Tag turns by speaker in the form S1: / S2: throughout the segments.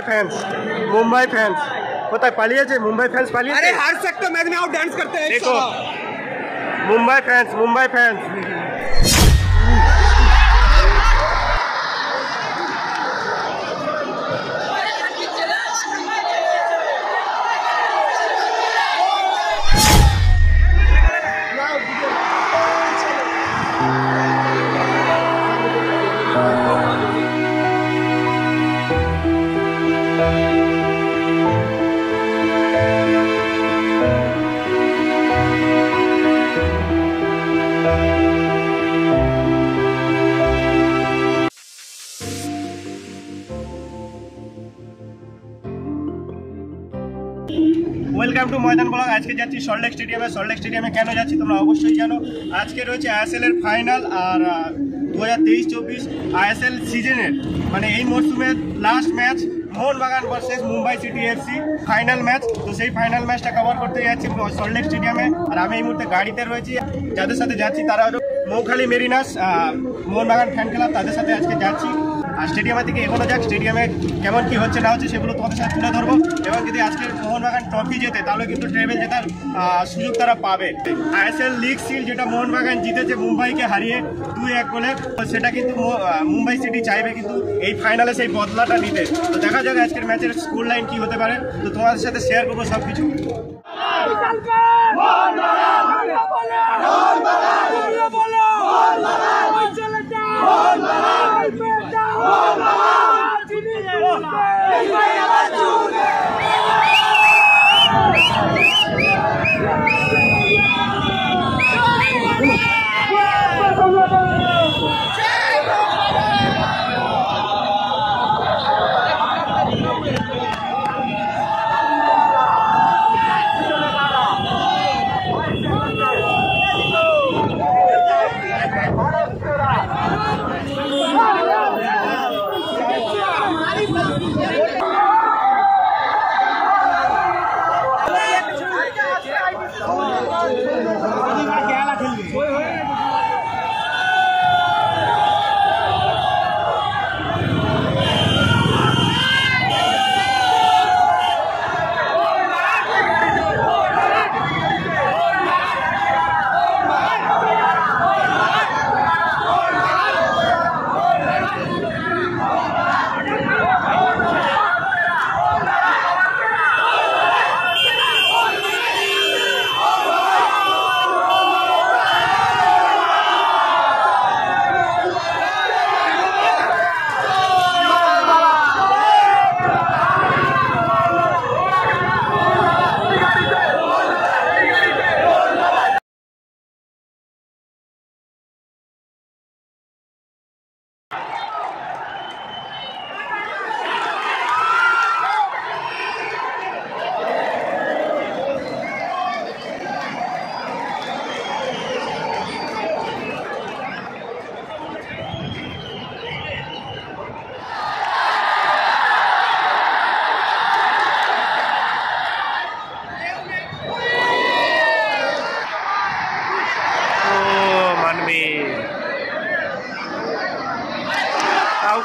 S1: Mumbai fans पता है पालिए Mumbai fans पालिए।
S2: अरे हर सेक्टर मैच में आओ डांस करते हैं।
S1: देखो मुंबई फैंस वेलकम टू मयदान ब्लॉग। आज के जाচ্ছি সল্টলেক স্টেডিয়ামে কেন যাচ্ছি তোমরা অবশ্যই জানো। আজকে রয়েছে আইএসএল এর ফাইনাল আর 2023-24 আইএসএল সিজনের মানে এই মরশুমের last match Mohun Bagan versus Mumbai city FC final match. তো সেই ফাইনাল ম্যাচটা কভার করতে যাচ্ছি সল্টলেক স্টেডিয়ামে। আর আমি এই মুহূর্তে গাড়িতে রয়েছি, যাদের সাথে যাচ্ছি তারা হলো মৌখালি মেরিনাস মোহনবাগান ফ্যান ক্লাব, তাদের সাথে আজকে যাচ্ছি। আর স্টেডিয়ামের দিকে এগোনো যাক, স্টেডিয়ামে কেমন কি হচ্ছে না হচ্ছে সেগুলো তোমাদের সাথে তুলে ধরবো। এবং যদি আজকে মোহনবাগান ট্রফি জেতে তাহলে কিন্তু ট্রেভেল জেতার সুযোগ তারা পাবে। আইএসএল লিগ সিল যেটা মোহনবাগান জিতেছে মুম্বাইকে হারিয়ে 2-1 গোলে, সেটা কিন্তু মুম্বাই সিটি চাইবে কিন্তু এই ফাইনালে সেই বদলাটা নিতে। তো দেখা যাক আজকের ম্যাচের স্কোর লাইন কি হতে পারে, তো তোমাদের সাথে শেয়ার করবো সব কিছু।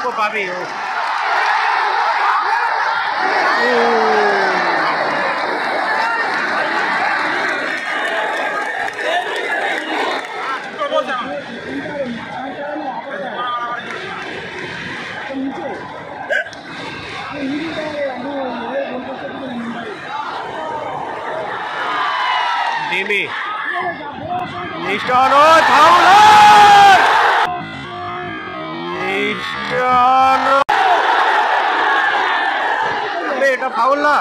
S1: को पाबी हो Dimi Cristiano Ronaldo এটা ফাউল না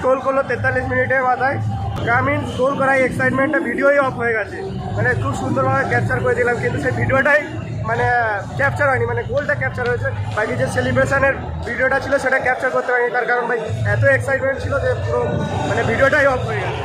S1: গোল করলো 43 মিনিটের মাথায়। কামিন্স গোল করাই এক্সাইটমেন্টটা ভিডিওই অফ হয়ে গেছে, মানে খুব সুন্দরভাবে ক্যাপচার করে দিলাম, কিন্তু সেই ভিডিওটাই মানে ক্যাপচার হয়নি, মানে গোলটা ক্যাপচার হয়েছে, বাকি যে সেলিব্রেশনের ভিডিওটা ছিল সেটা ক্যাপচার করতে পারিনি, তার কারণ ভাই এত এক্সাইটমেন্ট ছিল যে পুরো মানে ভিডিওটাই অফ হয়ে গেছে।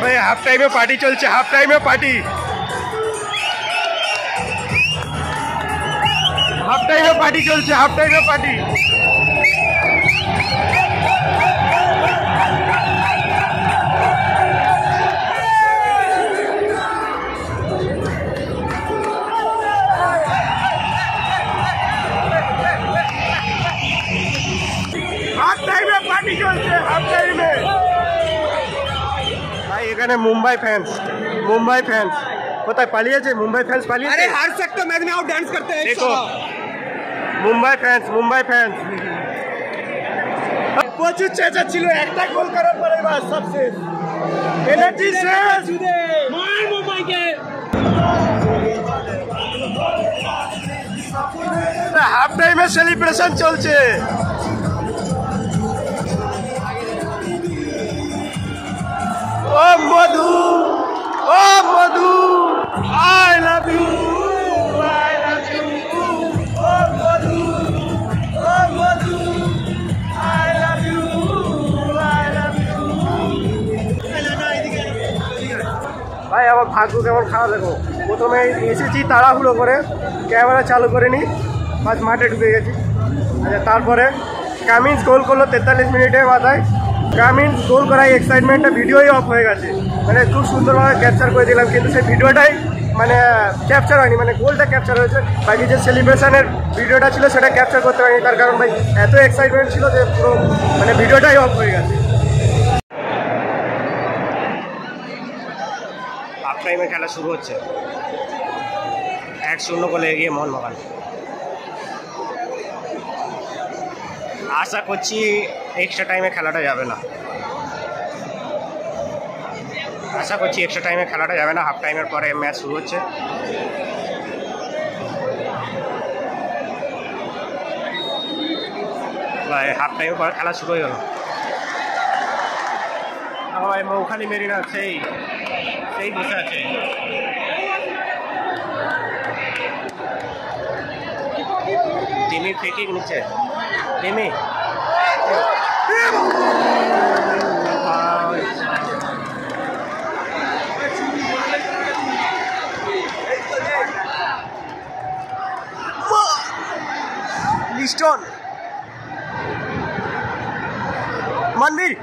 S1: ভাই হাফ টাইমে পার্টি চলছে, হাফ টাইমে পার্টি, হাফ টাইমে পার্টি চলছে, হাফ টাইমে পার্টি। হাফ টাইমে পার্টি চলছে, হাফ টাইমে। ভাই এখানে মুম্বাই ফ্যান্স, মুম্বাই ফ্যান্স কোথায় পালিয়েছে? মুম্বাই ফ্যান্স পালিয়েছে।
S2: अरे हर सेक्टर मैच में आउट डांस करते हैं।
S1: देखो মুম্বাই ফ্যান্স, মুম্বাই ফ্যান্স প্রচুর চেঁচা ছিল, একটা গোল করার পরে বাস সব শেষ, এনার্জি শেষ।
S2: मार मुंबई के।
S1: হাফ টাইমে সেলিব্রেশন চলছে। ও মধু, ও Madhu, I love you, I love you, ও মধু, ও Madhu, I love you, I love you. ভাই আমার ভাগ্য কেমন খারাপ দেখো, প্রথমে এসেছি তাড়াহুড়ো করে, ক্যামেরা চালু করে নি, বাস মাঠে ঢুকে গেছি। আচ্ছা তারপরে কামিন্স গোল করলো 43 মিনিটের মাথায়। কামিন্স গোল করাই এক্সাইটমেন্টটা ভিডিওই অফ হয়ে গেছে, মানে খুব সুন্দরভাবে ক্যাপচার করে দিলাম, কিন্তু সেই ভিডিওটাই মানে ক্যাপচার হয়নি, মানে গোলটা ক্যাপচার হয়েছে, বাকি যে সেলিব্রেশনের ভিডিওটা ছিল সেটা ক্যাপচার করতে পারিনি, তার কারণ ভাই এত এক্সাইটমেন্ট ছিল যে পুরো মানে ভিডিওটাই অফ হয়ে গেছে। হাফ টাইমে খেলা শুরু হচ্ছে, 1-0 গোলে এগিয়ে মোহনবাগান। আশা করছি এক্সট্রা টাইমে খেলাটা যাবে না, আশা করছি এক্সট্রা টাইমে খেলাটা যাবে না, হাফ টাইমের পরে ম্যাচ শুরু হচ্ছে। ভাই হাফ টাইমের পরে খেলা শুরু হয়ে গেল। ভাই মৌখালি মেরিনা সেই সেই বসে আছে। টিমি ফ্রিকিক নিচ্ছে, টিমি লিস্টন মানবীর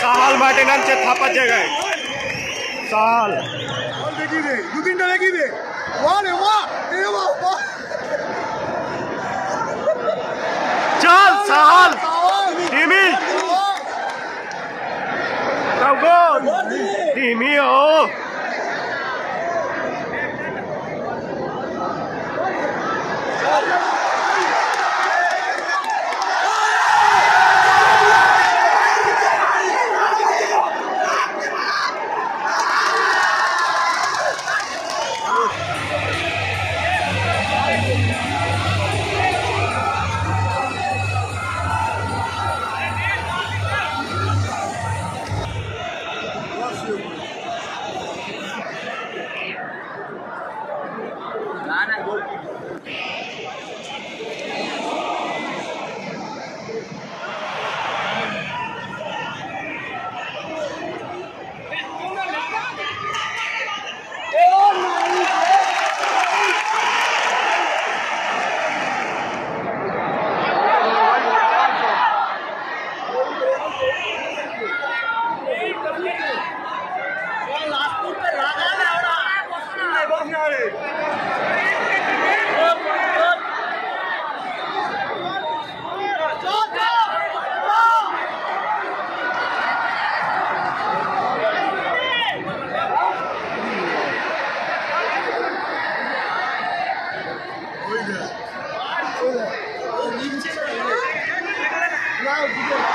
S1: সাহাল মাঠে নামছে থাপার জায়গায়, সাহাল
S2: দেখিবে দু তিনটা দেখিবে। ওয়া রে ওয়া, এ ওয়া ওয়া।
S1: চল সাহাল, টিমি গোল, টিমি ও
S2: out.